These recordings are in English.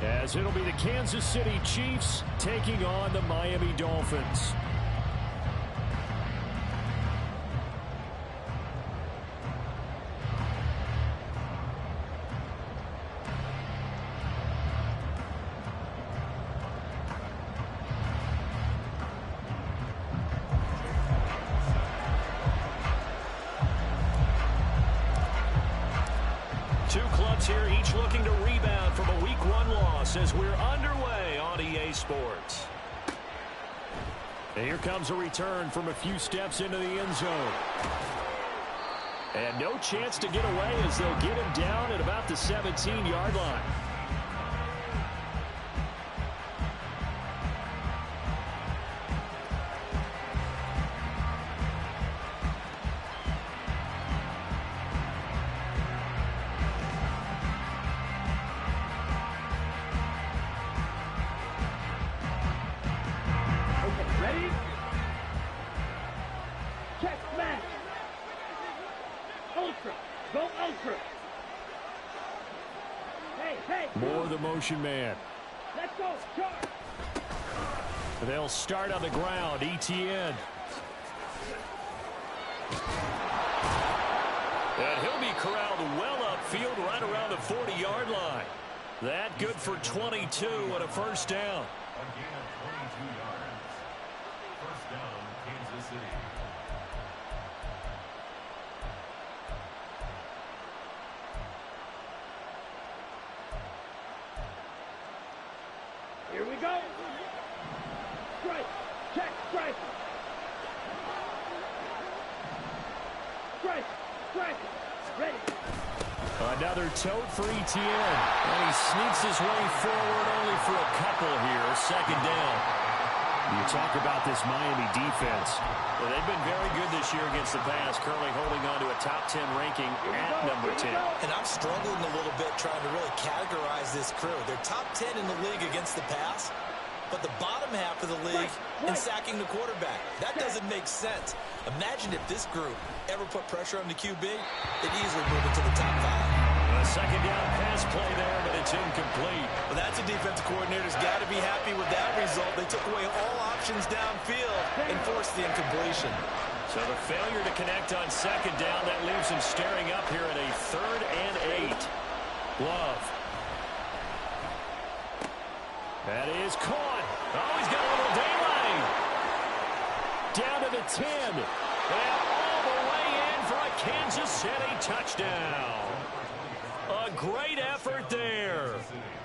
as it'll be the Kansas City Chiefs taking on the Miami Dolphins. Two clubs here, each looking to rebound from a Week 1 loss as we're underway on EA Sports. And here comes a return from a few steps into the end zone. And no chance to get away as they'll get him down at about the 17-yard line. More the motion man. Let's go, charge. They'll start on the ground. ETN. And he'll be corralled well upfield right around the 40-yard line. That good for 22 and a first down. A gain of 22 yards. First down, Kansas City. Here we go. Strike. Check. Strike. Strike. Strike. Ready. Another tote for ETN. And he sneaks his way forward only for a couple here. Second down. You talk about this Miami defense. Well, they've been very good this year against the pass, currently holding on to a top 10 ranking at number 10. And I'm struggling a little bit trying to really categorize this crew. They're top 10 in the league against the pass, but the bottom half of the league in sacking the quarterback. That doesn't make sense. Imagine if this group ever put pressure on the QB, they'd easily move into the top 5. A second down pass play there, but it's incomplete. Well, that's a defensive coordinator's got to be happy with that result. They took away all options downfield and forced the incompletion. So the failure to connect on second down, that leaves him staring up here at a 3rd and 8. Love. That is caught. Oh, he's got a little daylight. Down to the 10. And all the way in for a Kansas City touchdown. A great effort there.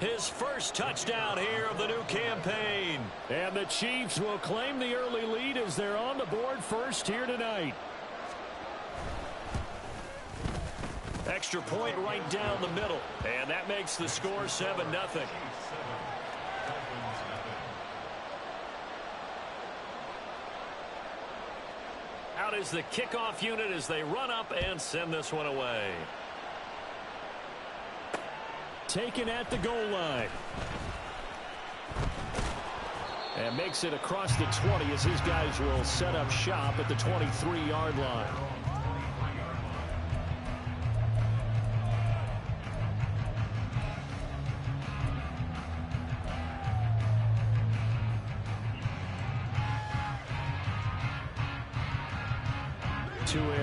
His first touchdown here of the new campaign. And the Chiefs will claim the early lead as they're on the board first here tonight. Extra point right down the middle. And that makes the score 7-0. Out is the kickoff unit as they run up and send this one away. Taken at the goal line. And makes it across the 20 as his guys will set up shop at the 23-yard line.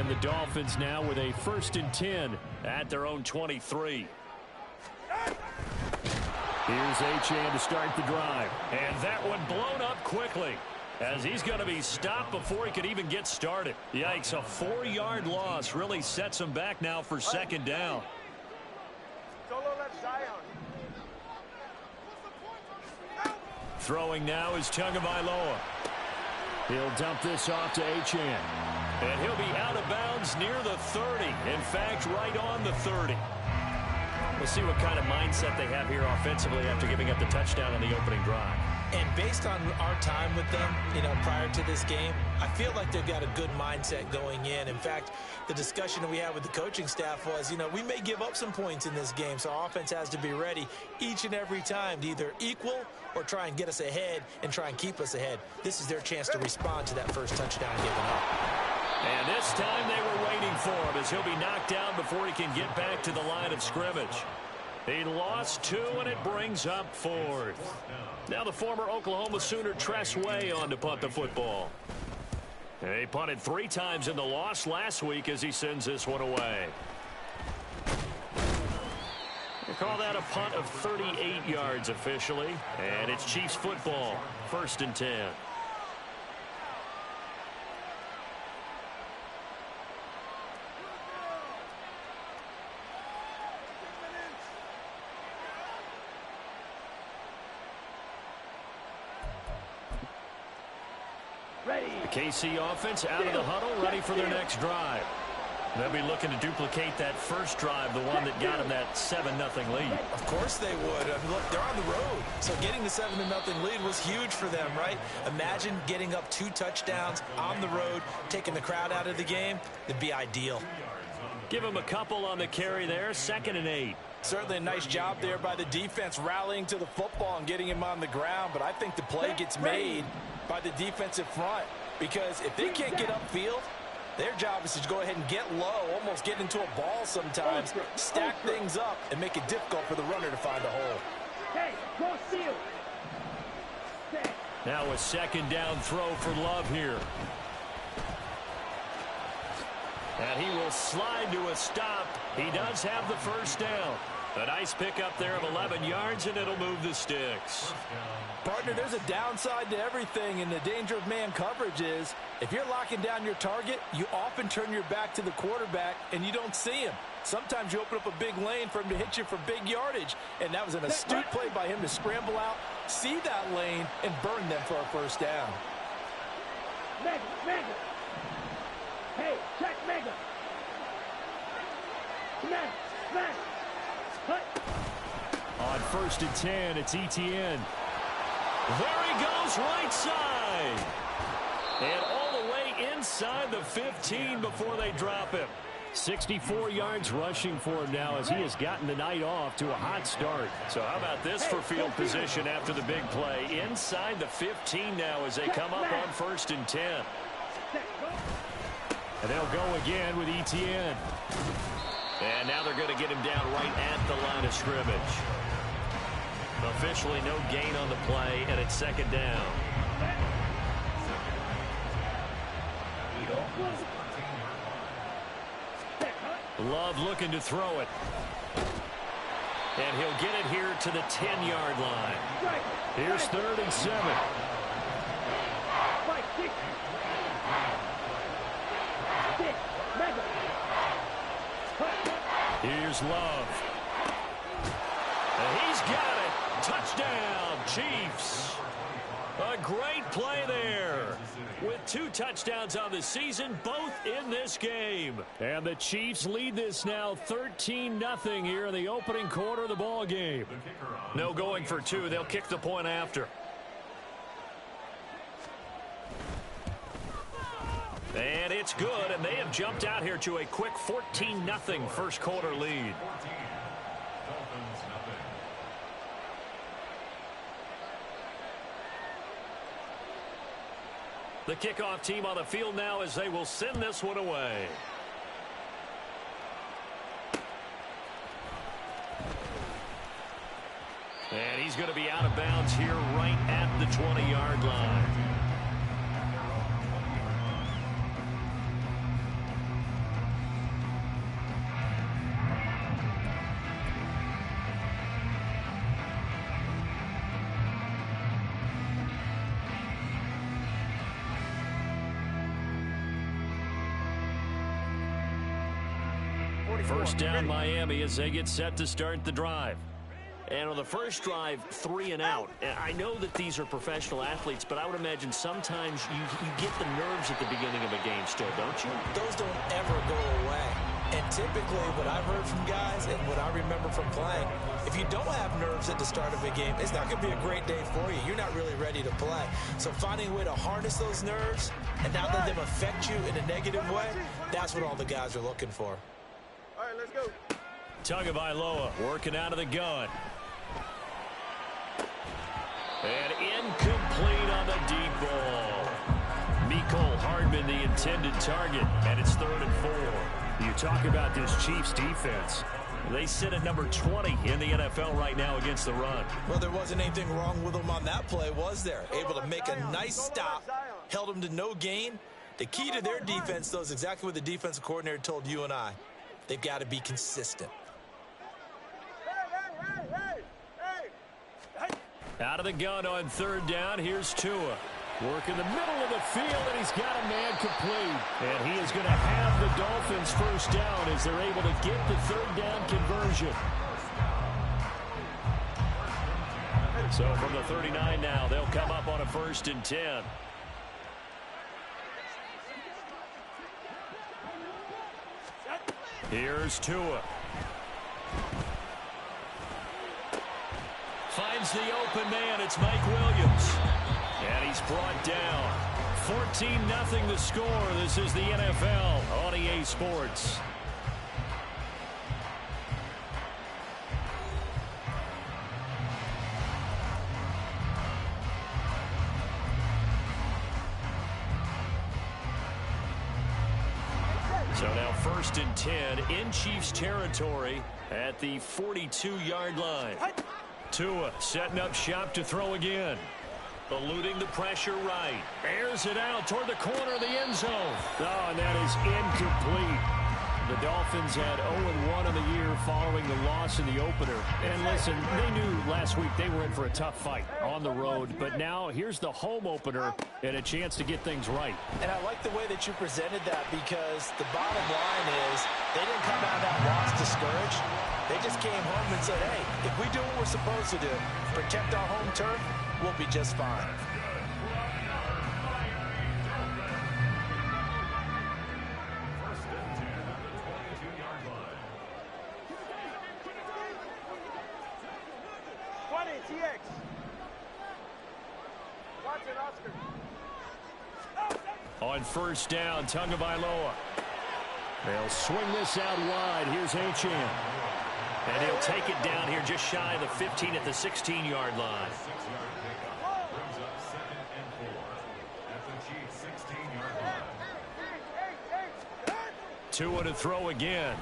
And the Dolphins now with a 1st and 10 at their own 23. Here's Achane to start the drive. And that one blown up quickly as he's going to be stopped before he could even get started. Yikes, a 4-yard loss really sets him back now for second down. Throwing now is Tagovailoa. He'll dump this off to Achane. And he'll be out of bounds near the 30. In fact, right on the 30. We'll see what kind of mindset they have here offensively after giving up the touchdown on the opening drive. And based on our time with them, prior to this game, I feel like they've got a good mindset going in. In fact, the discussion that we had with the coaching staff was, we may give up some points in this game, so our offense has to be ready each and every time to either equal or try and get us ahead and try and keep us ahead. This is their chance to respond to that first touchdown given up. And this time they were waiting for him as he'll be knocked down before he can get back to the line of scrimmage. He lost 2, and it brings up 4th. Now the former Oklahoma Sooner Tress Way on to punt the football. He punted 3 times in the loss last week as he sends this one away. They call that a punt of 38 yards officially. And it's Chiefs football, 1st and 10. The KC offense out of the huddle, ready for their next drive. They'll be looking to duplicate that first drive, the one that got them that 7-0 lead. Of course they would. I mean, look, they're on the road. So getting the 7-0 lead was huge for them, right? Imagine getting up 2 touchdowns on the road, taking the crowd out of the game. It'd be ideal. Give them a couple on the carry there, 2nd and 8. Certainly a nice job there by the defense rallying to the football and getting him on the ground. But I think the play gets made by the defensive front, because if they can't get upfield, their job is to go ahead and get low, almost get into a ball sometimes, stack things up, and make it difficult for the runner to find a hole. Hey, go steal. Now a 2nd down throw for Love here. And he will slide to a stop. He does have the 1st down. A nice pickup there of 11 yards, and it'll move the sticks. Partner, there's a downside to everything, and the danger of man coverage is if you're locking down your target, you often turn your back to the quarterback, and you don't see him. Sometimes you open up a big lane for him to hit you for big yardage, and that was an astute play by him to scramble out, see that lane, and burn them for a 1st down. Mega. Hey, check Mega. Smash. Cut. On 1st and 10, it's Etienne. There he goes, right side. And all the way inside the 15 before they drop him. 64 yards rushing for him now as he has gotten the night off to a hot start. So how about this for field position after the big play? Inside the 15 now as they come up on 1st and 10. And they'll go again with Etienne. And now they're going to get him down right at the line of scrimmage. Officially no gain on the play, and it's 2nd down. Love looking to throw it. And he'll get it here to the 10-yard line. Here's 3rd and 7. Here's Love. And he's got it. Touchdown, Chiefs. A great play there. With 2 touchdowns on the season, both in this game. And the Chiefs lead this now 13-0 here in the opening quarter of the ball game. No going for 2. They'll kick the point after. And it's good, and they have jumped out here to a quick 14-0 first quarter lead. The kickoff team on the field now as they will send this one away. And he's going to be out of bounds here right at the 20-yard line. First down Miami as they get set to start the drive. And on the first drive, 3 and out. I know that these are professional athletes, but I would imagine sometimes you get the nerves at the beginning of a game still, don't you? Those don't ever go away. And typically what I've heard from guys and what I remember from playing, if you don't have nerves at the start of a game, it's not going to be a great day for you. You're not really ready to play. So finding a way to harness those nerves and not let them affect you in a negative way, that's what all the guys are looking for. All right, let's go. Tagovailoa working out of the gun. And incomplete on the deep ball. Mecole Hardman, the intended target, and it's 3rd and 4. You talk about this Chiefs defense. They sit at number 20 in the NFL right now against the run. Well, there wasn't anything wrong with them on that play, was there? Able to make a nice stop, held them to no gain. The key to their defense, though, is exactly what the defensive coordinator told you and I. They've got to be consistent. Out of the gun on third down, here's Tua. Work in the middle of the field, and he's got a man complete. And he is going to have the Dolphins first down as they're able to get the third down conversion. So from the 39 now, they'll come up on a 1st and 10. Here's Tua. Finds the open man. It's Mike Williams. And he's brought down. 14-0 the score. This is the NFL on EA Sports. So now 1st and 10 in Chiefs territory at the 42-yard line. Tua setting up shop to throw again. Eluding the pressure right. Airs it out toward the corner of the end zone. Oh, and that is incomplete. The Dolphins had 0-1 in the year following the loss in the opener. And listen, they knew last week they were in for a tough fight on the road. But now here's the home opener and a chance to get things right. And I like the way that you presented that, because the bottom line is they didn't come out of that loss discouraged. They just came home and said, hey, if we do what we're supposed to do, protect our home turf, we'll be just fine. On 1st down, Tagovailoa. They'll swing this out wide. Here's Achane. And he'll take it down here just shy of the 15 at the 16-yard line. Tua to throw again.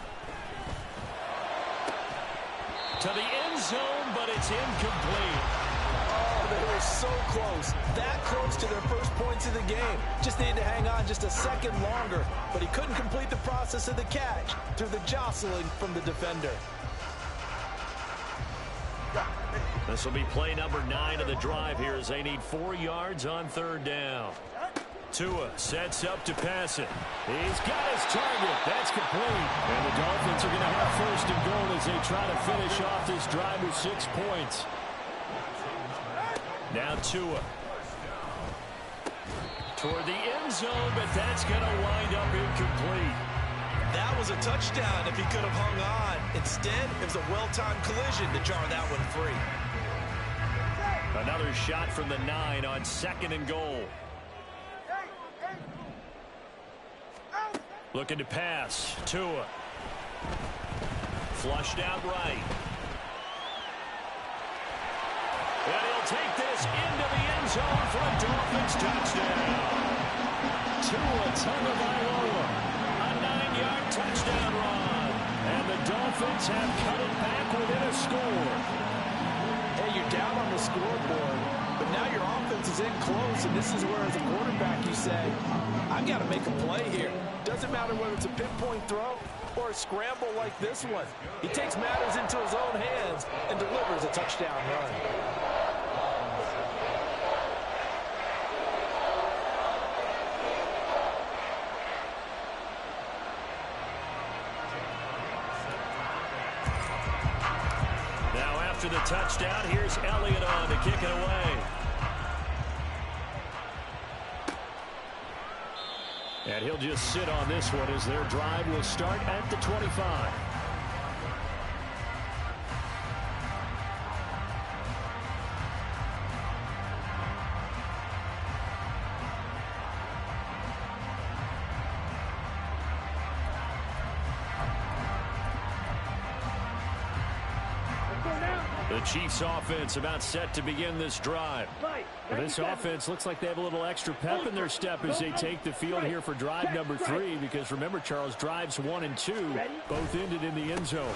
To the end zone, but it's incomplete. They were so close, that close to their first points of the game. Just needed to hang on just a second longer, but he couldn't complete the process of the catch through the jostling from the defender. This will be play number 9 of the drive here as they need 4 yards on 3rd down. Tua sets up to pass it. He's got his target. That's complete. And the Dolphins are going to have 1st and goal as they try to finish off this drive with 6 points. Now Tua. Toward the end zone, but that's going to wind up incomplete. That was a touchdown if he could have hung on. Instead, it was a well-timed collision to jar that one free. Another shot from the 9 on 2nd and goal. Looking to pass. Tua. Flushed out right. And he'll take this into the end zone for a Dolphins touchdown. Tua Tagovailoa. A 9-yard touchdown run. And the Dolphins have cut it back within a score. Hey, you're down on the scoreboard, but now your offense is in close, and this is where, as a quarterback, you say, I've got to make a play here. Doesn't matter whether it's a pinpoint throw or a scramble like this one. He takes matters into his own hands and delivers a touchdown run. After the touchdown, here's Elliott on to kick it away. And he'll just sit on this one as their drive will start at the 25. The Chiefs offense about set to begin this drive. This offense looks like they have a little extra pep in their step as they take the field here for drive number 3, because remember, Charles, drives 1 and 2 both ended in the end zone.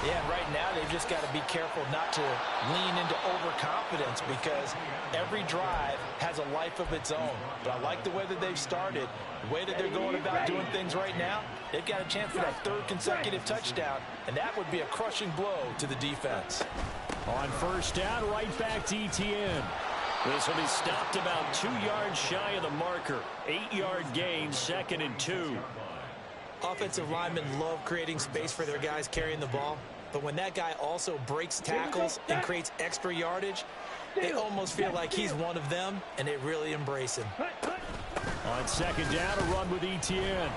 Yeah, and right now they've just got to be careful not to lean into overconfidence because every drive has a life of its own. But I like the way that they've started, the way that they're going about doing things right now. They've got a chance for that third consecutive touchdown, and that would be a crushing blow to the defense. On first down, right back to ETN. This will be stopped about 2 yards shy of the marker. 8-yard gain, 2nd and 2. Offensive linemen love creating space for their guys carrying the ball, but when that guy also breaks tackles and creates extra yardage, they almost feel like he's one of them, and they really embrace him. On second down, a run with ETN.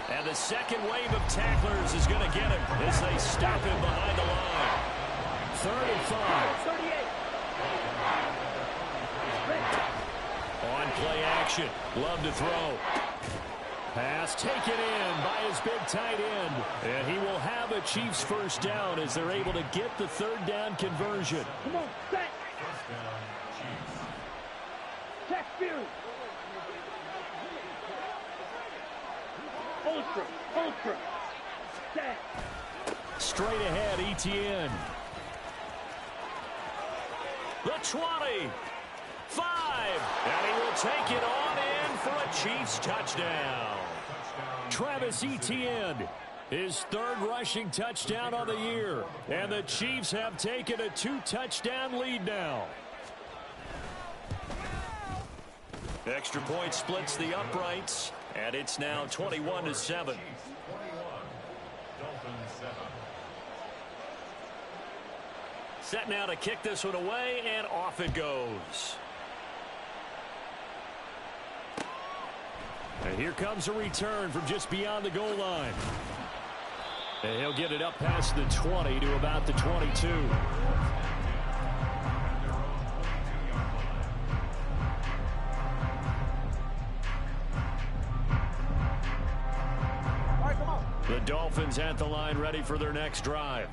And the second wave of tacklers is going to get him as they stop him behind the line. 3rd and 5. On play action, Love to throw. Pass taken in by his big tight end. And he will have a Chiefs first down as they're able to get the 3rd down conversion. Come on, set. First down, Chiefs. Check Fury. Ultra. Set. Straight ahead, ETN. The 20. 5. And he will take it on in for a Chiefs touchdown. Travis Etienne, his 3rd rushing touchdown of the year. And the Chiefs have taken a 2-touchdown lead now. Extra point splits the uprights, and it's now 21-7. 21. Dolphins 7. Set now to kick this one away, and off it goes. And here comes a return from just beyond the goal line. And he'll get it up past the 20 to about the 22. The Dolphins at the line ready for their next drive.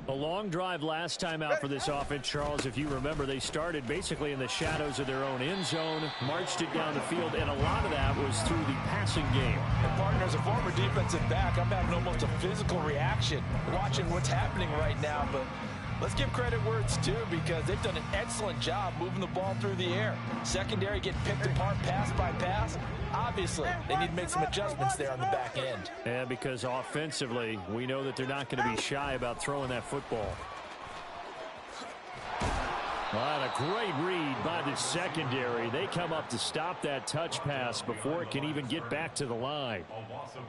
A long drive last time out for this offense, Charles. If you remember, they started basically in the shadows of their own end zone, marched it down the field, and a lot of that was through the passing game. And partner, as a former defensive back, I'm having almost a physical reaction watching what's happening right now. But let's give credit where it's due because they've done an excellent job moving the ball through the air. Secondary getting picked apart pass by pass. Obviously, they need to make some adjustments there on the back end. And because offensively, we know that they're not going to be shy about throwing that football. Well, a great read by the secondary. They come up to stop that touch pass before it can even get back to the line. A loss of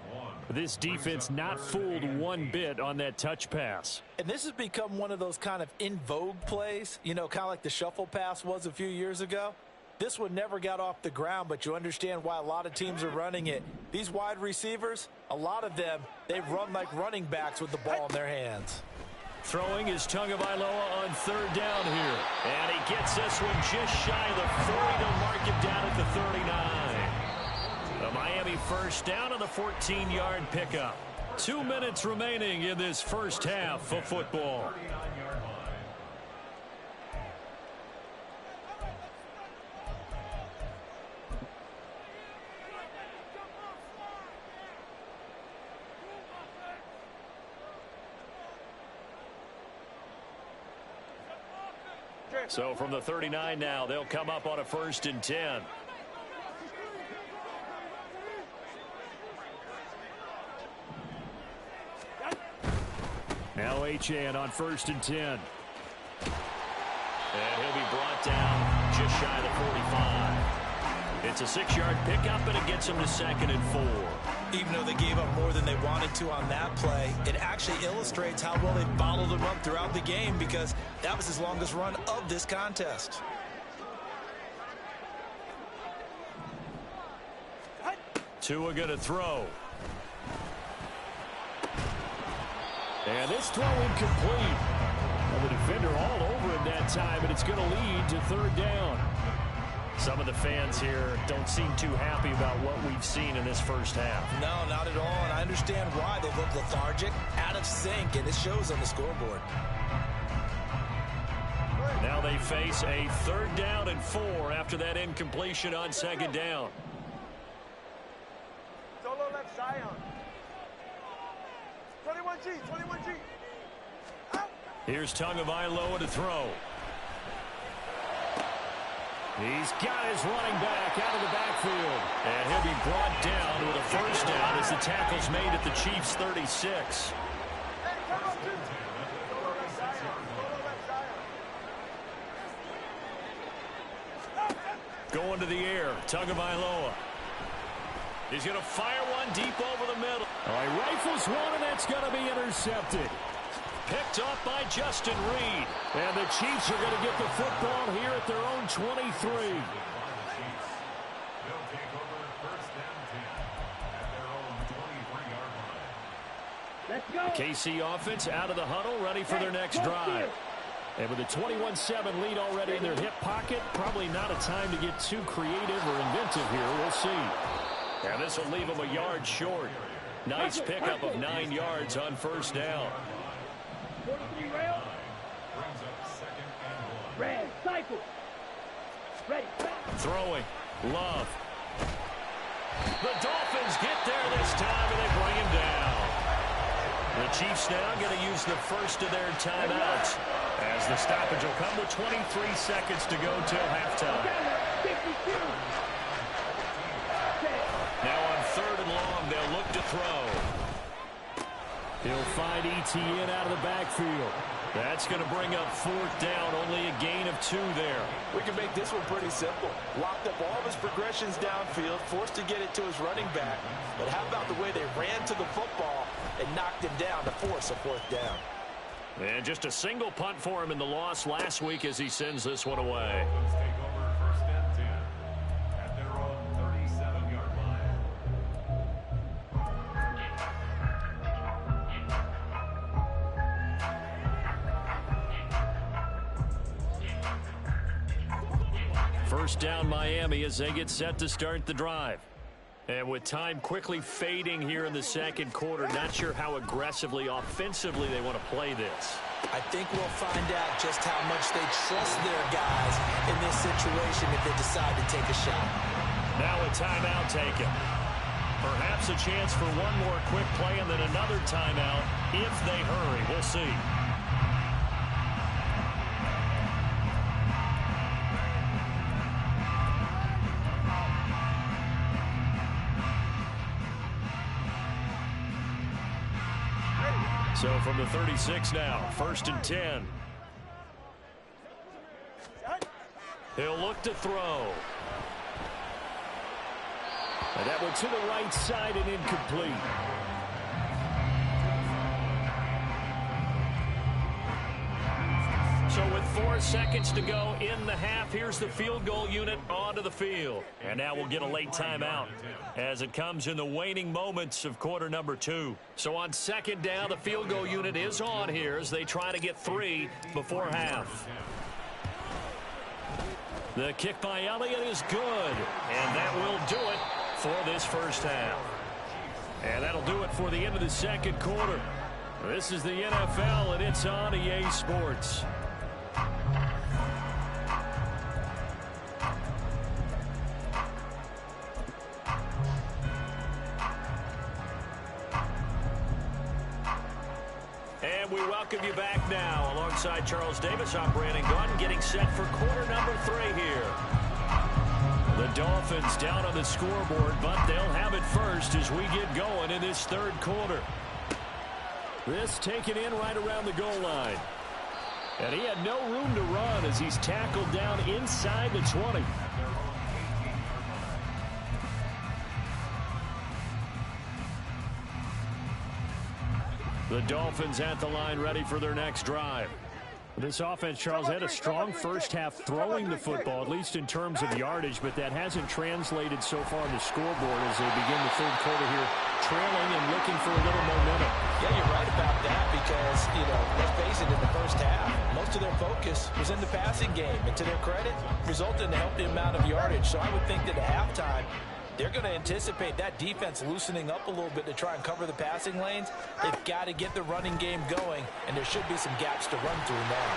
1. This defense not fooled one bit on that touch pass. And this has become one of those kind of in vogue plays, you know, kind of like the shuffle pass was a few years ago. This one never got off the ground, but you understand why a lot of teams are running it. These wide receivers, a lot of them, they run like running backs with the ball in their hands. Throwing is Tagovailoa on 3rd down here. And he gets this one just shy of the 40 to mark him down at the 39. The Miami first down on the 14-yard pickup. 2 minutes remaining in this first half of football. 39-yard line. So from the 39 now, they'll come up on a 1st and 10. Now Achane on 1st and 10. And he'll be brought down just shy of the 45. It's a 6-yard pickup, and it gets him to 2nd and 4. Even though they gave up more than they wanted to on that play, it actually illustrates how well they followed them up throughout the game because that was his longest run of this contest. Tua going to throw. And this throw incomplete. Well, the defender all over him that time, and it's going to lead to 3rd down. Some of the fans here don't seem too happy about what we've seen in this first half. No, not at all, and I understand why. They look lethargic, out of sync, and it shows on the scoreboard. Now they face a 3rd down and 4 after that incompletion on 2nd down. Solo left Zion. 21 Here's Tagovailoa to throw. He's got his running back out of the backfield. And he'll be brought down with a first down as the tackle's made at the Chiefs' 36. Going to the air, Tagovailoa. He's going to fire one deep over the middle. All right, rifles one, and that's going to be intercepted. Picked up by Justin Reed. And the Chiefs are going to get the football here at their own 23. Let's go. The KC offense out of the huddle, ready for their next drive. And with a 21-7 lead already in their hip pocket, probably not a time to get too creative or inventive here. We'll see. And this will leave them a yard short. Nice pickup of 9 yards on first down. 43 rail. Red, cycle. Ready. Throwing. Love. The Dolphins get there this time, and they bring him down. The Chiefs now going to use the first of their timeouts, as the stoppage will come with 23 seconds to go till halftime. Now on 3rd and long, they'll look to throw. He'll find Etienne out of the backfield. That's going to bring up 4th down, only a gain of 2 there. We can make this one pretty simple. Locked up all of his progressions downfield, forced to get it to his running back. But how about the way they ran to the football and knocked him down to force a 4th down? And just a single punt for him in the loss last week as he sends this one away. First down Miami as they get set to start the drive. And with time quickly fading here in the second quarter, not sure how aggressively, offensively they want to play this. I think we'll find out just how much they trust their guys in this situation if they decide to take a shot. Now a timeout taken. Perhaps a chance for one more quick play and then another timeout if they hurry. We'll see. So from the 36 now, 1st and 10. He'll look to throw. And that one to the right side and incomplete. So with 4 seconds to go in the half, here's the field goal unit onto the field. And now we'll get a late timeout as it comes in the waning moments of quarter number 2. So on 2nd down, the field goal unit is on here as they try to get 3 before half. The kick by Elliott is good, and that will do it for this first half. And that'll do it for the end of the second quarter. This is the NFL, and it's on EA Sports. And we welcome you back now. Alongside Charles Davis, I'm Brandon Gunn, getting set for quarter number 3 here. The Dolphins down on the scoreboard, but they'll have it first as we get going in this 3rd quarter. This taken in right around the goal line. And he had no room to run as he's tackled down inside the 20. The Dolphins at the line ready for their next drive. This offense, Charles, had a strong first half throwing the football, at least in terms of yardage, but that hasn't translated so far on the scoreboard as they begin the 3rd quarter here, trailing and looking for a little momentum. Yeah, you're right about that because, let's face it, in the first half, most of their focus was in the passing game. And to their credit, resulted in a healthy amount of yardage. So I would think that at halftime, they're going to anticipate that defense loosening up a little bit to try and cover the passing lanes. They've got to get the running game going, and there should be some gaps to run through now.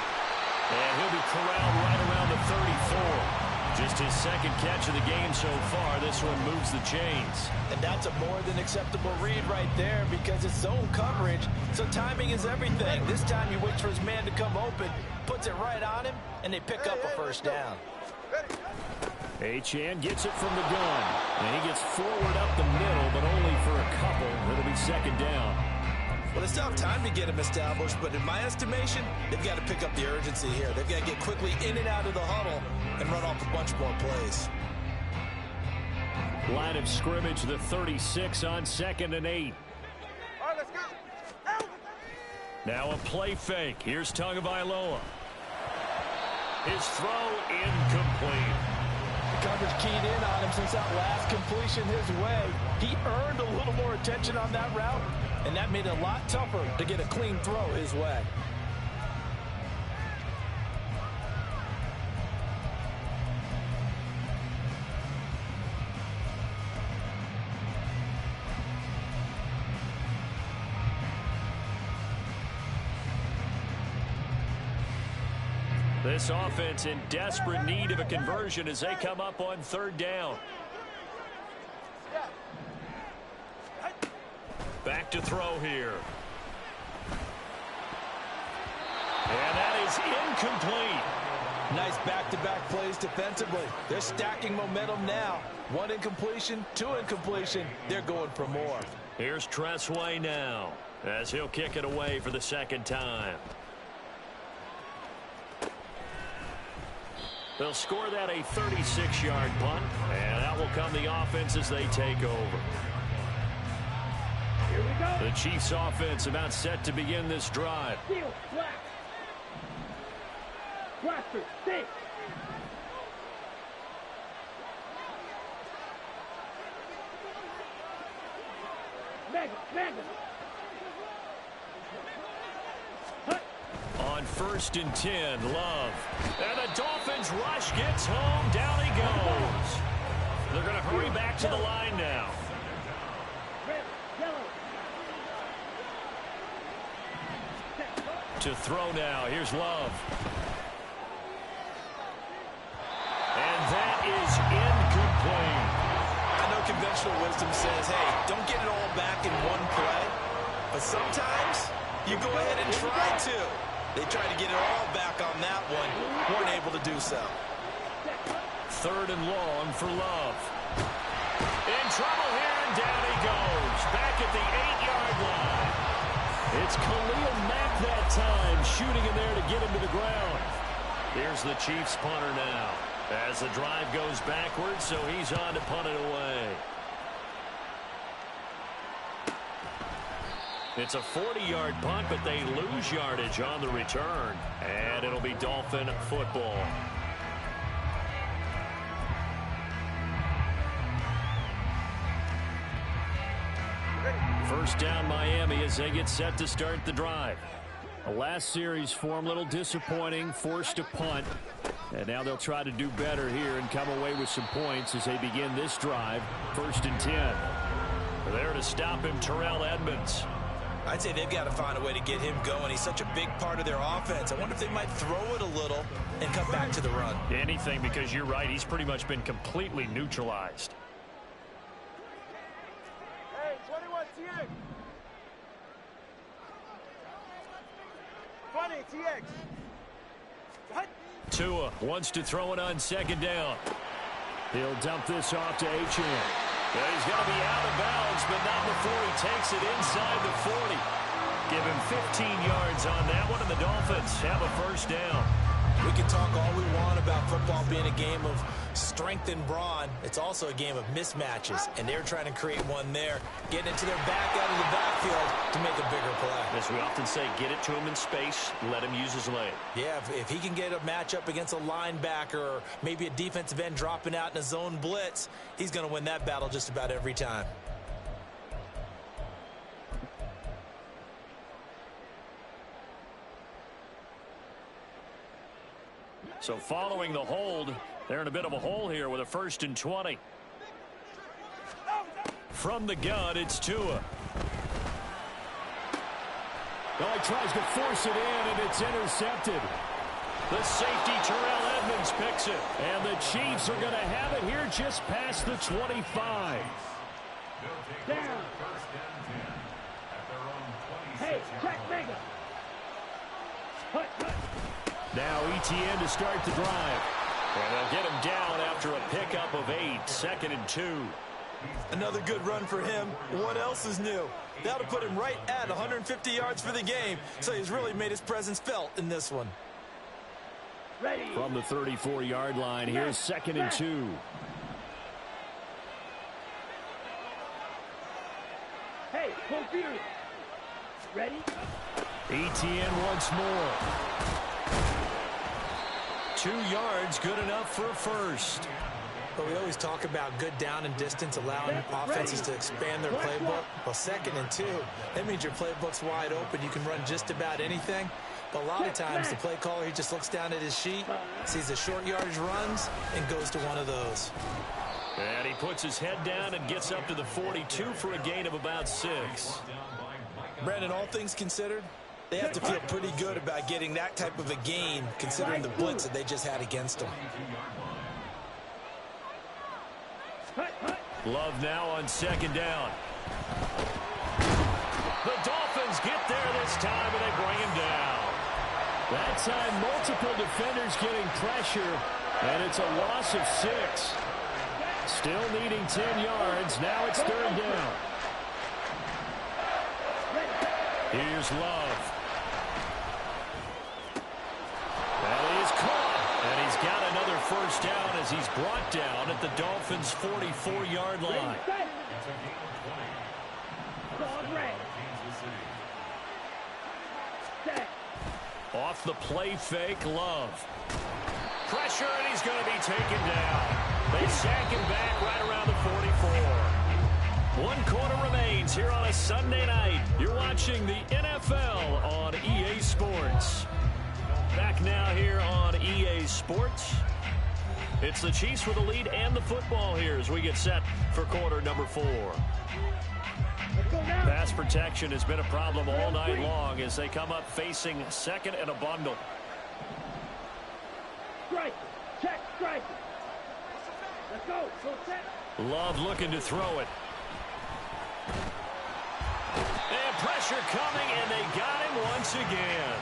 And he'll be corralled right around the 34. Just his second catch of the game so far. This one moves the chains. And that's a more than acceptable read right there because it's zone coverage, so timing is everything. This time he waits for his man to come open, puts it right on him, and they pick up a first down. Achane gets it from the gun. And he gets forward up the middle, but only for a couple. It'll be second down. Well, it's not time to get him established, but in my estimation, they've got to pick up the urgency here. They've got to get quickly in and out of the huddle and run off a bunch more plays. Line of scrimmage, the 36 on 2nd and 8. All right, let's go. Now a play fake. Here's Tagovailoa. His throw incomplete. The coverage keyed in on him since that last completion his way. He earned a little more attention on that route, and that made it a lot tougher to get a clean throw his way. This offense in desperate need of a conversion as they come up on 3rd down. Back to throw here. And that is incomplete. Nice back-to-back plays defensively. They're stacking momentum now. 1 incompletion, 2 incompletion. They're going for more. Here's Tressway now as he'll kick it away for the 2nd time. They'll score that a 36-yard punt, and out will come the offense as they take over. Here we go. The Chiefs offense about set to begin this drive. Steal, black. Blaster, stay. Mega. On 1st and 10, Love. And the Dolphins rush gets home. Down he goes. They're going to hurry back to the line now. Red, yellow. To throw now. Here's Love. And that is incomplete. I know conventional wisdom says, hey, don't get it all back in one play. But sometimes you go ahead and try to. They tried to get it all back on that one. Weren't able to do so. 3rd and long for Love. In trouble here, and down he goes. Back at the 8-yard line. It's Khalil Mack that time, shooting in there to get him to the ground. Here's the Chiefs punter now. As the drive goes backwards, so he's on to punt it away. It's a 40-yard punt, but they lose yardage on the return. And it'll be Dolphin football. First down Miami as they get set to start the drive. The last series form, a little disappointing, forced to punt. And now they'll try to do better here and come away with some points as they begin this drive. 1st and 10. There to stop him, Terrell Edmunds. I'd say they've got to find a way to get him going. He's such a big part of their offense. I wonder if they might throw it a little and come back to the run. Anything, because you're right. He's pretty much been completely neutralized. Hey, 21 TX. 20 TX. Hut. Tua wants to throw it on 2nd down. He'll dump this off to Achane. Yeah, he's going to be out of bounds, but not before he takes it inside the 40. Give him 15 yards on that one, and the Dolphins have a first down. We can talk all we want about football being a game of strength and brawn. It's also a game of mismatches, and they're trying to create one there, getting it to their back out of the backfield to make a bigger play. As we often say, get it to him in space, let him use his leg. Yeah, if he can get a matchup against a linebacker or maybe a defensive end dropping out in a zone blitz, he's going to win that battle just about every time. So following the hold, they're in a bit of a hole here with a 1st and 20. From the gun, it's Tua. Oh, he tries to force it in, and it's intercepted. The safety, Terrell Edmonds picks it. And the Chiefs are going to have it here just past the 25. Down. Hey, check Mega. Now ETN to start the drive. And they'll get him down after a pickup of 8. 2nd and 2. Another good run for him. What else is new? That'll put him right at 150 yards for the game. So he's really made his presence felt in this one. Ready. From the 34-yard line, here's 2nd and 2. Hey, computer. Ready? ETN once more. 2 yards, good enough for a first. But we always talk about good down and distance, allowing offenses to expand their playbook. Well, 2nd and 2, that means your playbook's wide open. You can run just about anything. But a lot of times, the play caller, he just looks down at his sheet, sees the short yardage runs, and goes to one of those. And he puts his head down and gets up to the 42 for a gain of about 6. Brandon, all things considered, they have to feel pretty good about getting that type of a gain, considering the blitz that they just had against them. Love now on 2nd down. The Dolphins get there this time, and they bring him down. That time, multiple defenders getting pressure, and it's a loss of 6. Still needing 10 yards. Now it's 3rd down. Here's Love. And he is caught. And he's got another first down as he's brought down at the Dolphins' 44-yard line. Off the play fake, Love. Pressure, and he's going to be taken down. They sack him back right around the 44. 1 quarter remains here on a Sunday night. You're watching the NFL on EA Sports. Back now here on EA Sports. It's the Chiefs with the lead and the football here as we get set for quarter number 4. Pass protection has been a problem all night long as they come up facing 2nd and a bundle. Strike. Check. Strike. Let's go. Go set. Love looking to throw it. And pressure coming, and they got him once again.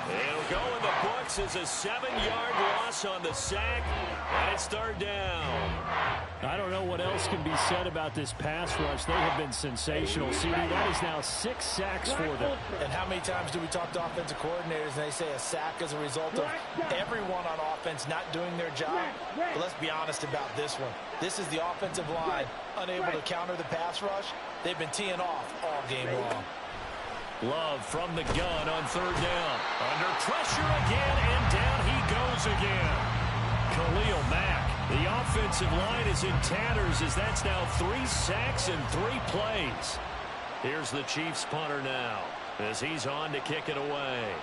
It'll go in the books as a 7-yard loss on the sack, and it's 3rd down. I don't know what else can be said about this pass rush. They have been sensational. CD, that is now 6 sacks for them. And how many times do we talk to offensive coordinators and they say a sack is a result of everyone on offense not doing their job? But let's be honest about this one. This is the offensive line unable to counter the pass rush. They've been teeing off all game long. Love from the gun on 3rd down. Under pressure again, and down he goes again. Khalil Mack. The offensive line is in tatters as that's now 3 sacks in 3 plays. Here's the Chiefs punter now as he's on to kick it away.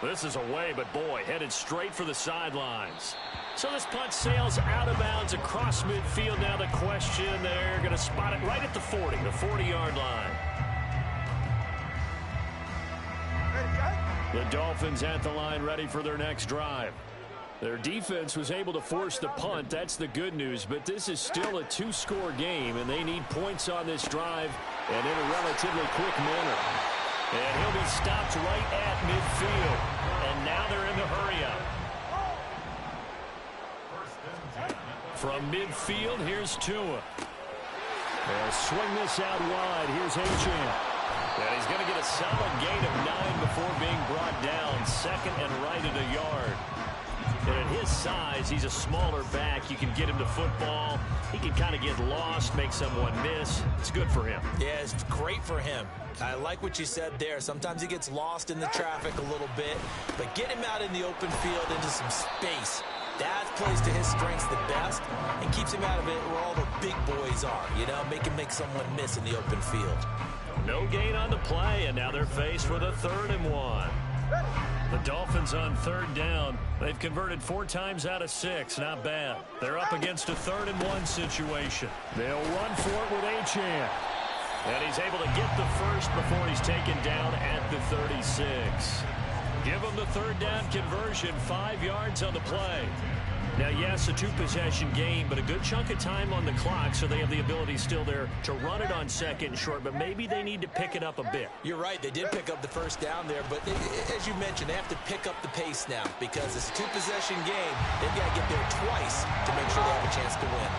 This is away, but boy, headed straight for the sidelines. So this punt sails out of bounds across midfield. Now the question, they're going to spot it right at the 40, the 40-yard line. The Dolphins at the line ready for their next drive. Their defense was able to force the punt. That's the good news, but this is still a 2-score game, and they need points on this drive and in a relatively quick manner. And he'll be stopped right at midfield. And now they're in the hurry-up. From midfield, here's Tua. They'll swing this out wide. Here's Achane. And he's going to get a solid gain of 9 before being brought down. 2nd and right at a yard. And at his size, he's a smaller back. You can get him to football. He can kind of get lost, make someone miss. It's good for him. Yeah, it's great for him. I like what you said there. Sometimes he gets lost in the traffic a little bit. But get him out in the open field into some space. That plays to his strengths the best and keeps him out of it where all the big boys are. You know, make someone miss in the open field. No gain on the play, and now they're faced with a 3rd and 1. The Dolphins on 3rd down. They've converted 4 times out of 6. Not bad. They're up against a 3rd and 1 situation. They'll run for it with Achane. And he's able to get the first before he's taken down at the 36. Give them the third down conversion, 5 yards on the play. Now, yes, a 2-possession game, but a good chunk of time on the clock, so they have the ability still there to run it on second and short, but maybe they need to pick it up a bit. You're right. They did pick up the first down there, but as you mentioned, they have to pick up the pace now because it's a 2-possession game. They've got to get there twice to make sure they have a chance to win.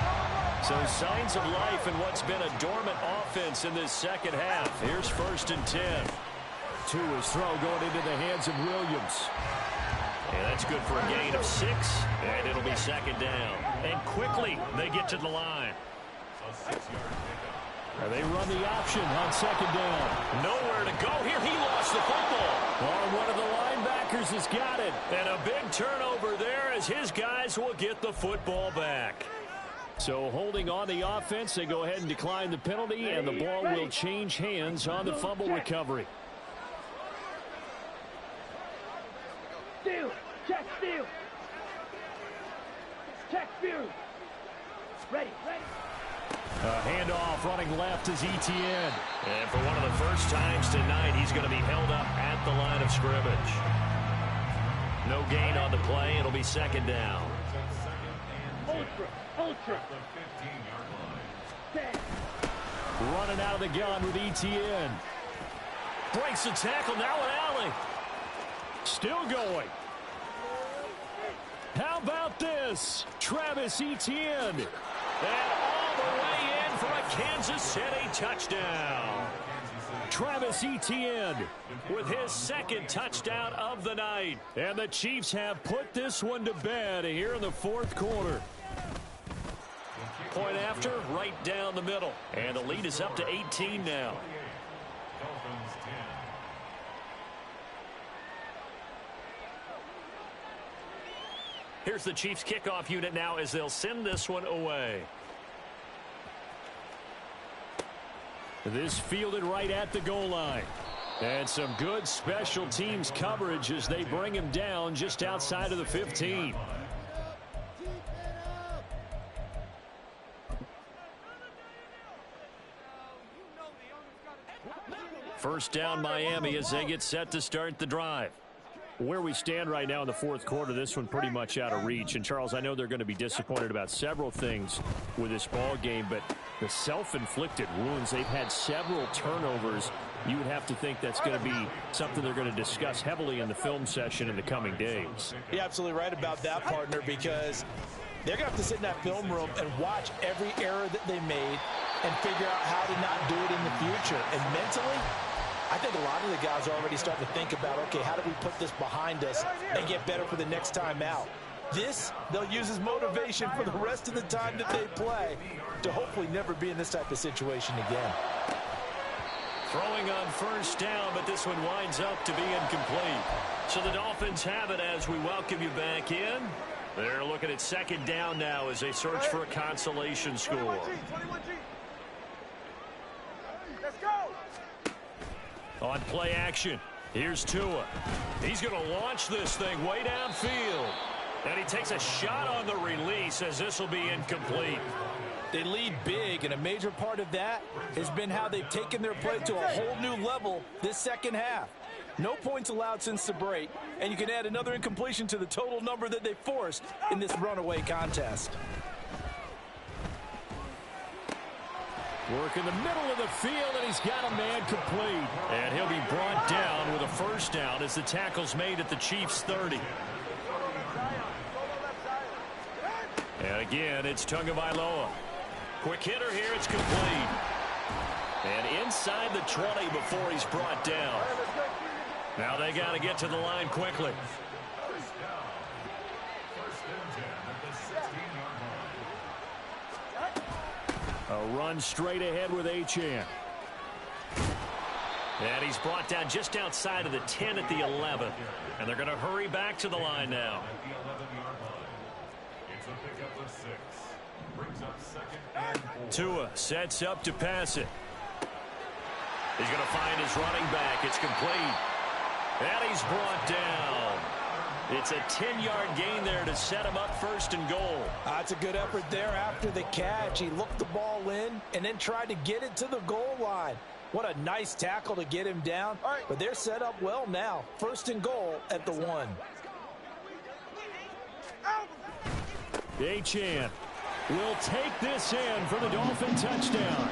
So signs of life in what's been a dormant offense in this second half. Here's 1st and 10. To his throw going into the hands of Williams. And that's good for a gain of 6, and it'll be second down. And quickly, they get to the line. And they run the option on second down. Nowhere to go here. He lost the football. Well, one of the linebackers has got it. And a big turnover there as his guys will get the football back. So holding on the offense, they go ahead and decline the penalty, and the ball will change hands on the fumble recovery. Steal! Check steal! Check steal! Ready, ready! A handoff running left is Etienne. And for one of the first times tonight, he's going to be held up at the line of scrimmage. No gain on the play. It'll be second down. Ultra! Running out of the gun with Etienne. Breaks the tackle, now an alley. Still going. How about this? Travis Etienne. And all the way in for a Kansas City touchdown. Travis Etienne with his second touchdown of the night. And the Chiefs have put this one to bed here in the 4th quarter. Point after, right down the middle. And the lead is up to 18 now. Here's the Chiefs kickoff unit now as they'll send this one away. This fielded right at the goal line. And some good special teams coverage as they bring him down just outside of the 15. First down Miami as they get set to start the drive. Where we stand right now in the 4th quarter, this one pretty much out of reach. And, Charles, I know they're going to be disappointed about several things with this ball game, but the self-inflicted wounds, they've had several turnovers. You would have to think that's going to be something they're going to discuss heavily in the film session in the coming days. You're absolutely right about that, partner, because they're going to have to sit in that film room and watch every error that they made and figure out how to not do it in the future. And mentally, I think a lot of the guys are already starting to think about, okay, how do we put this behind us and get better for the next time out? This, they'll use as motivation for the rest of the time that they play to hopefully never be in this type of situation again. Throwing on first down, but this one winds up to be incomplete. So the Dolphins have it as we welcome you back in. They're looking at second down now as they search for a consolation score. Let's go! On play action, here's Tua. He's going to launch this thing way downfield. And he takes a shot on the release as this will be incomplete. They lead big, and a major part of that has been how they've taken their play to a whole new level this second half. No points allowed since the break, and you can add another incompletion to the total number that they forced in this runaway contest. Work in the middle of the field, and he's got a man complete. And he'll be brought down with a first down as the tackle's made at the Chiefs' 30. And again, it's Tagovailoa. Quick hitter here, it's complete. And inside the 20 before he's brought down. Now they got to get to the line quickly. A run straight ahead with Achane. And he's brought down just outside of the 10 at the 11. And they're going to hurry back to the line now. Tua sets up to pass it. He's going to find his running back. It's complete. And he's brought down. It's a 10-yard gain there to set him up first and goal. That's a good effort there after the catch. He looked the ball in and then tried to get it to the goal line. What a nice tackle to get him down, but they're set up well now. 1st and goal at the 1. Achane will take this in for the Dolphin touchdown.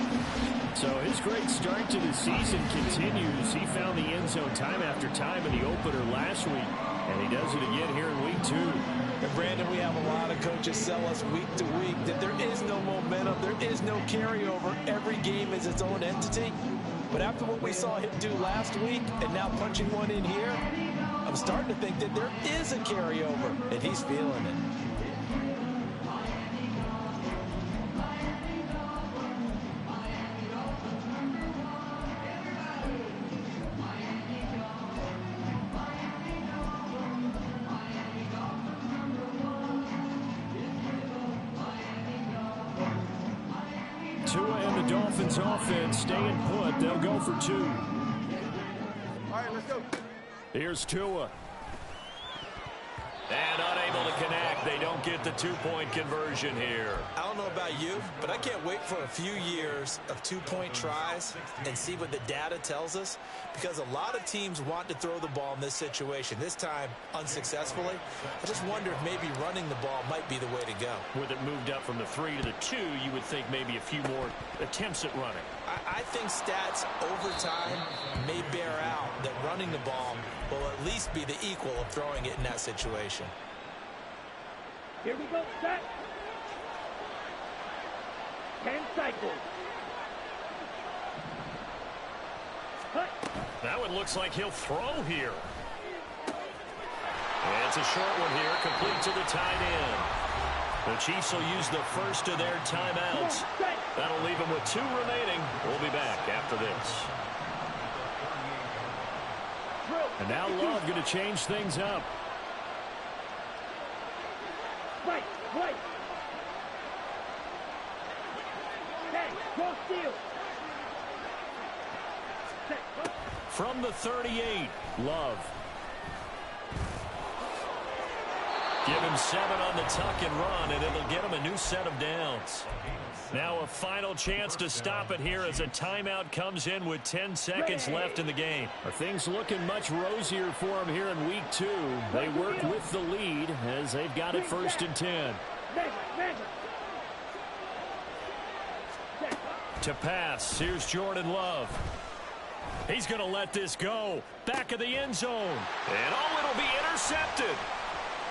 So his great start to the season continues. He found the end zone time after time in the opener last week, and he does it again here in week 2. And Brandon, we have a lot of coaches sell us week to week that there is no momentum, there is no carryover. Every game is its own entity. But after what we saw him do last week and now punching one in here, I'm starting to think that there is a carryover, and he's feeling it. Tua and the Dolphins offense staying put. They'll go for 2. All right, let's go. Here's Tua. And unable to connect. They don't get the 2-point conversion here. I don't know about you, but I can't wait for a few years of 2-point tries and see what the data tells us, because a lot of teams want to throw the ball in this situation, this time unsuccessfully. I just wonder if maybe running the ball might be the way to go. With it moved up from the 3 to the 2, you would think maybe a few more attempts at running. I think stats over time may bear out that running the ball will at least be the equal of throwing it in that situation. Here we go, set. 10 cycles. Cut. Now it looks like he'll throw here. And it's a short one here, complete to the tight end. The Chiefs will use the first of their timeouts. That'll leave them with 2 remaining. We'll be back after this. And now Love going to change things up. Right, right. Hey, cross field. From the 38, Love. Give him 7 on the tuck and run, and it'll get him a new set of downs. Now a final chance to stop it here as a timeout comes in with 10 seconds left in the game. Are things looking much rosier for them here in week 2? They work with the lead as they've got it 1st and 10. To pass, here's Jordan Love. He's going to let this go. Back of the end zone. And it'll be intercepted.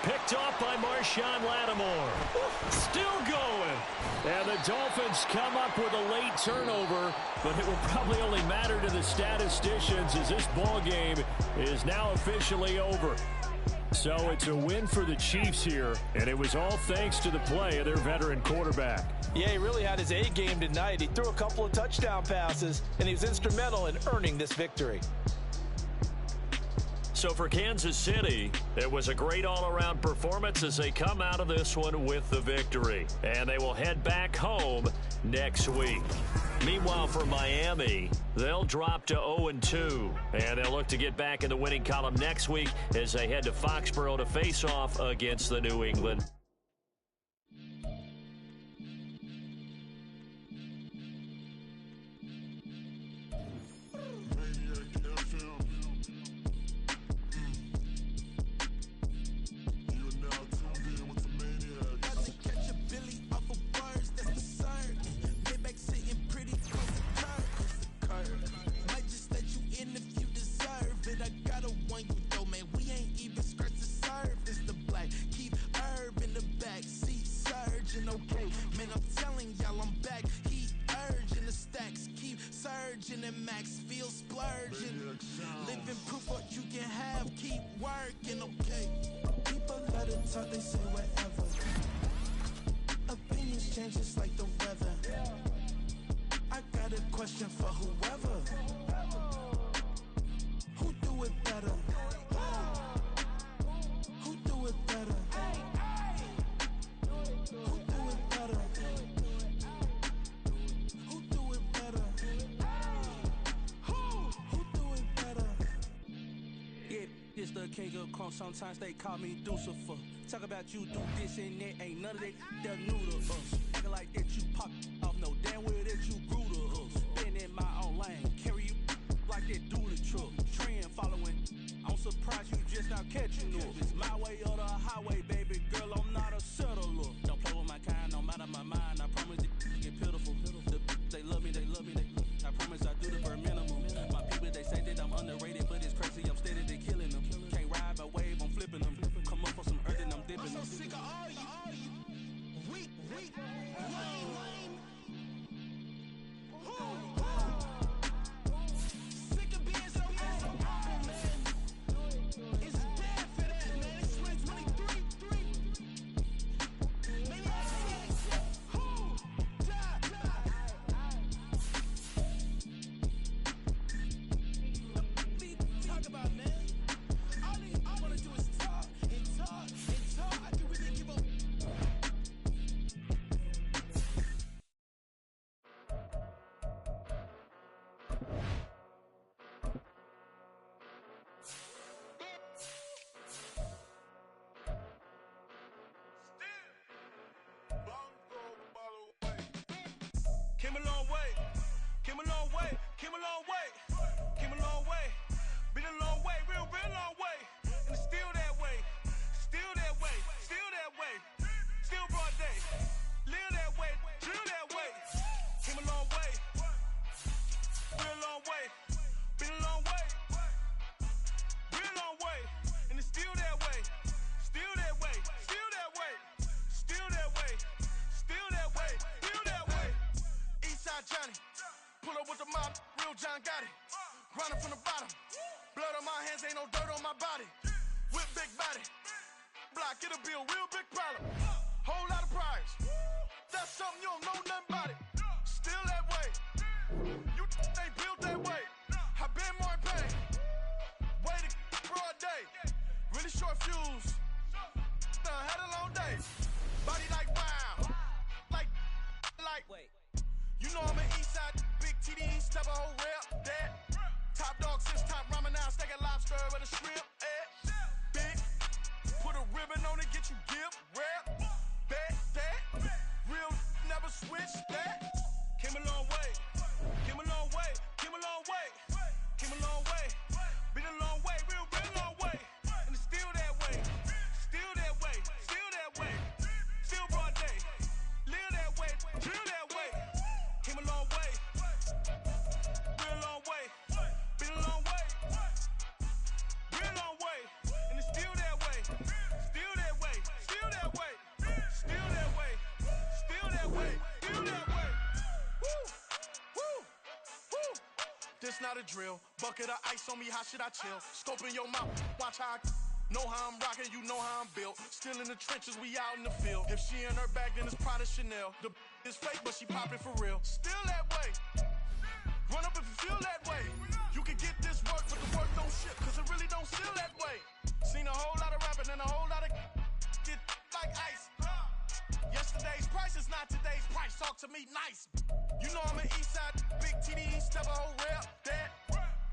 Picked off by Marshawn Lattimore. Still going. And the Dolphins come up with a late turnover, but it will probably only matter to the statisticians as this ball game is now officially over. So it's a win for the Chiefs here, and it was all thanks to the play of their veteran quarterback. Yeah, he really had his A game tonight. He threw a couple of touchdown passes, and he was instrumental in earning this victory. So for Kansas City, it was a great all-around performance as they come out of this one with the victory. And they will head back home next week. Meanwhile, for Miami, they'll drop to 0-2. And they'll look to get back in the winning column next week as they head to Foxborough to face off against the New England. Sometimes they call me Lucifer. Talk about you do this and that, ain't none of that they're new to us. Acting like that you pop off, no damn well that you grew to us. Been in my own lane, carry truck, trend following. I'm surprised you just not catching up. It's my way or the highway, baby girl, I'm not a settler. Don't play with my kind, no matter my mind. I promise it get pitiful. They love me, I promise I do the bare minimum. My people, they say that I'm underrated, but it's crazy, I'm steady, they killing them. Can't ride my wave, I'm flipping them. Come up for some earth and I'm dipping them. I'm so sick of all you weak, lame. Sick of being so man. It's dead for that, man. It's 2023. Maybe talk about, man. All I wanna do is talk and talk and talk. I can really give up. Came a long way, came a long way, came a long way, came a long way, been a long way, real long way, and it's still that way, still that way, still that way, still broad day, live that way, drill that way, came a long way, real long way, been a long way, real long way, and it's still that way, still that way, still that way, still that way, still that way, still that way. Eastside Johnny, pull up with the mob, real John got it. Grinding from the bottom, blood on my hands, ain't no dirt on my body. With big body, block, it'll be a real big problem. Whole lot of priors, that's something you don't know nothing about it. Still that way, you ain't built that way. I been more in pain, way to broad day. Really short fuse, had a long day. Body like wow, like. Wait. You know I'm an Eastside, big TD, step a whole rep, that. Top dog since top ramen now, steak and lobster with a shrimp, big, put a ribbon on it, get you gift, rap, that, real, never switch, that. Came a long way, came a long way, came a long way, came a long way, been a long way, real long way, and it's still that way, still that way, still that way, still broad day, live that way, drill that way. Came a long way, real long way, been a long way, real long way, and it's still that way, still that way, still that way, still that way, still that way, still that way. Woo. This not a drill, bucket of ice on me, how should I chill? Scope in your mouth, watch how I know how I'm rocking, you know how I'm built. Still in the trenches, we out in the field. If she in her bag, then it's Prada Chanel. The is fake, but she poppin' for real. Still that way. Run up if you feel that way. You can get this work, but the work don't ship, cause it really don't feel that way. Seen a whole lot of rapping and a whole lot of get like ice. Yesterday's price is not today's price. Talk to me nice. You know I'm an Eastside, big TD, step a whole rep, that.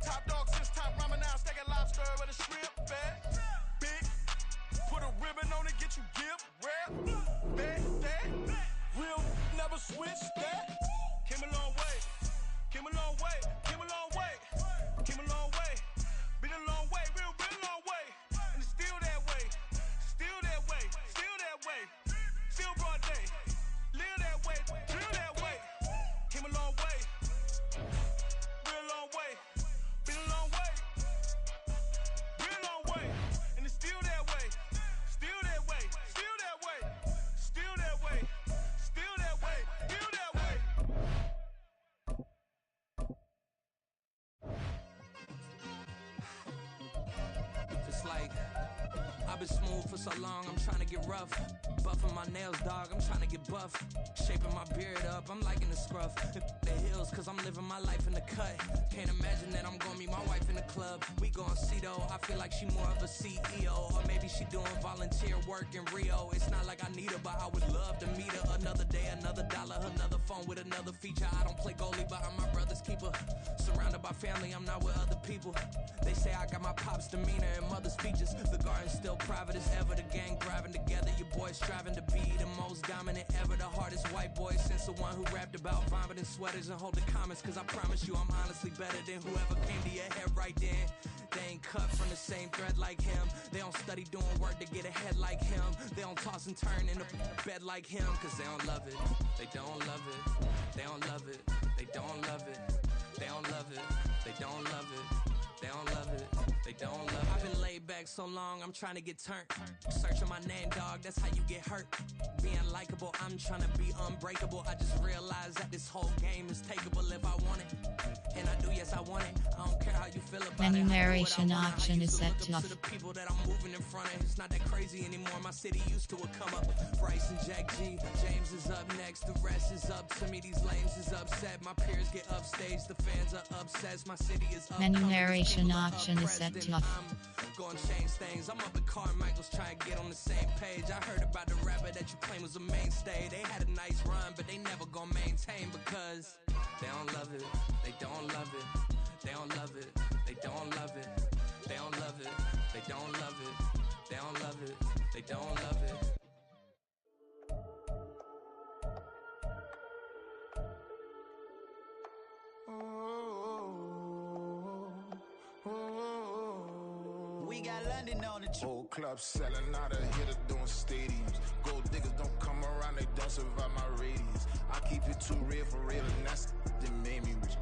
Top dog since top ramen now, steak and lobster with a shrimp, fat. Big, put a ribbon on it, get you gift, rap, that. Real, never switch, that. Came a long way, came a long way, came a long way, came a long way, been a long way, real long way, and it's still that way, still that way, still that way, still broad day, live that way, drill that way, came a long way, real long way, been a long way, real long way, and it's still that way, still that way, still that way, still that way, still that way, still that way. It's like I've been smooth for so long, I'm trying to get rough. Buffing my nails, dog, I'm trying to get buff. Shaping my beard up, I'm liking the scruff. The hills, cause I'm living my life in the cut. Can't imagine that I'm gonna meet my wife in the club. We gon' see though, I feel like she more of a CEO. Or maybe she doing volunteer work in Rio. It's not like I need her, but I would love to meet her. Another day, another dollar, another phone with another feature. I don't play goalie, but I'm my brother's keeper. Surrounded by family, I'm not with other people. They say I got my pop's demeanor and mother's features. The garden's still private. private as ever. The gang thriving together, your boys striving to be the most dominant ever. The hardest white boy since the one who rapped about vomiting sweaters and holding comments. Cause I promise you I'm honestly better than whoever came to your head right then. They ain't cut from the same thread like him. They don't study doing work to get ahead like him. They don't toss and turn in the bed like him. Cause they don't love it, they don't love it. They don't love it, they don't love it. They don't love it, they don't love it. They don't love it, they don't love it. I've been laid back so long, I'm trying to get turned. Searching my name, dog, that's how you get hurt. Being likable, I'm trying to be unbreakable. I just realized that this whole game is takeable if I want it. And I do, yes, I want it. I don't care how you feel about Menu it. narration option is set to off. the people that I'm moving in front of. It's not that crazy anymore. My city used to it come up. Bryce and Jack G. James is up next. The rest is up to me. These lames is upset. My peers get upstage. The fans are obsessed. My city is up. Menu narration option is set off. I'm gonna change things. I'm up at Carmichael's trying to get on the same page. I heard about the rapper that you claim was a mainstay. They had a nice run, but they never gonna maintain because they don't love it. They don't love it. They don't love it. They don't love it. They don't love it. They don't love it. They don't love it. They don't love it. We got London on the whole club selling out of hitter doing stadiums. Gold diggers don't come around, they don't survive my radius. I keep it too real for real, and that's that made me rich.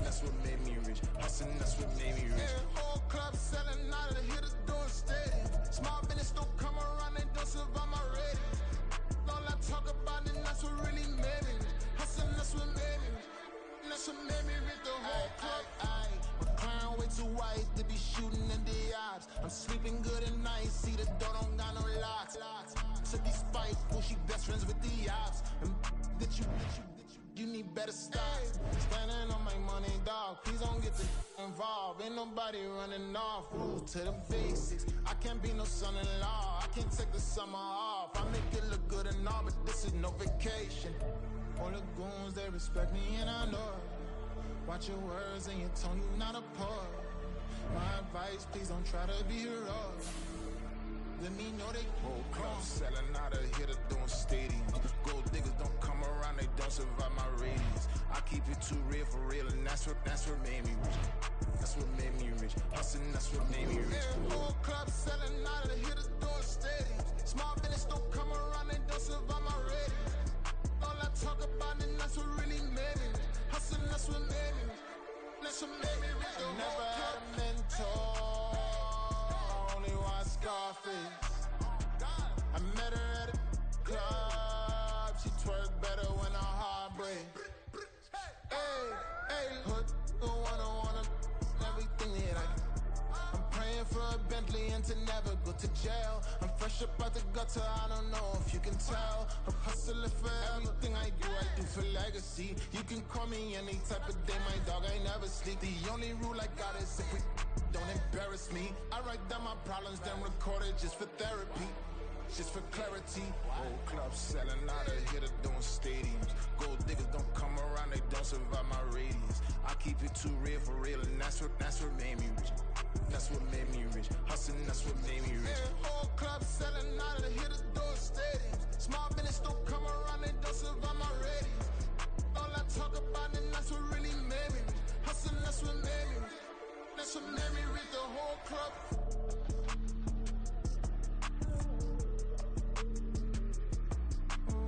That's what made me rich. Hustling, that's what made me rich. Yeah, whole club selling out of the hitters doing stadiums. Small business don't come around, they don't survive my radius. All I talk about, and that's what really made me rich. Hustling, that's what made me rich. That's what made me rich. The whole club. My crown way too white to be shooting in the odds. I'm sleeping good at night, see the door don't got no locks. To be spiteful, she best friends with the ops. And that you need better stop. Standing on my money, dog. Please don't get involved. Ain't nobody running off. Rule to the basics. I can't be no son-in-law. I can't take the summer off. I make it look good and all, but this is no vacation. All the goons, they respect me and I know it. Watch your words and your tone, you not a poet. My advice, please don't try to be heroic. Let me know they whole club selling out of hitter doing stadiums. Gold diggers don't come around, they don't survive my radius. I keep it too real for real, and that's what made me rich. That's what made me rich. Hustling, that's what made me rich. Yeah, whole club selling out of the hitters doing stadiums. Small business don't come around, they don't survive my radius. All I talk about, and that's what really made me rich. Hustling, that's what made me rich. That's what made me rich. I never had a mentor. Only one Scarface. I met her at a club. She twerk better when her heart breaks. Hey, hood, wanna everything that I'm praying for a Bentley and to never go to jail. I'm fresh up out the gutter, I don't know if you can tell. I'm hustling for everything I do for legacy. You can call me any type of day, my dog, I never sleep. The only rule I got is if we don't embarrass me. I write down my problems, then record it just for therapy. Just for clarity. Whole club selling out of hitter doing stadiums. Gold diggers don't come around, they don't survive my radius. I keep it too real for real, and that's what made me rich. That's what made me rich. Hustling, that's what made me rich. Yeah, whole club selling out of the hitters doing stadiums. Small business don't come around, they don't survive my radius. All I talk about, and that's what really made me rich. Hustling, that's what made me rich. That's what made me rich. The whole club.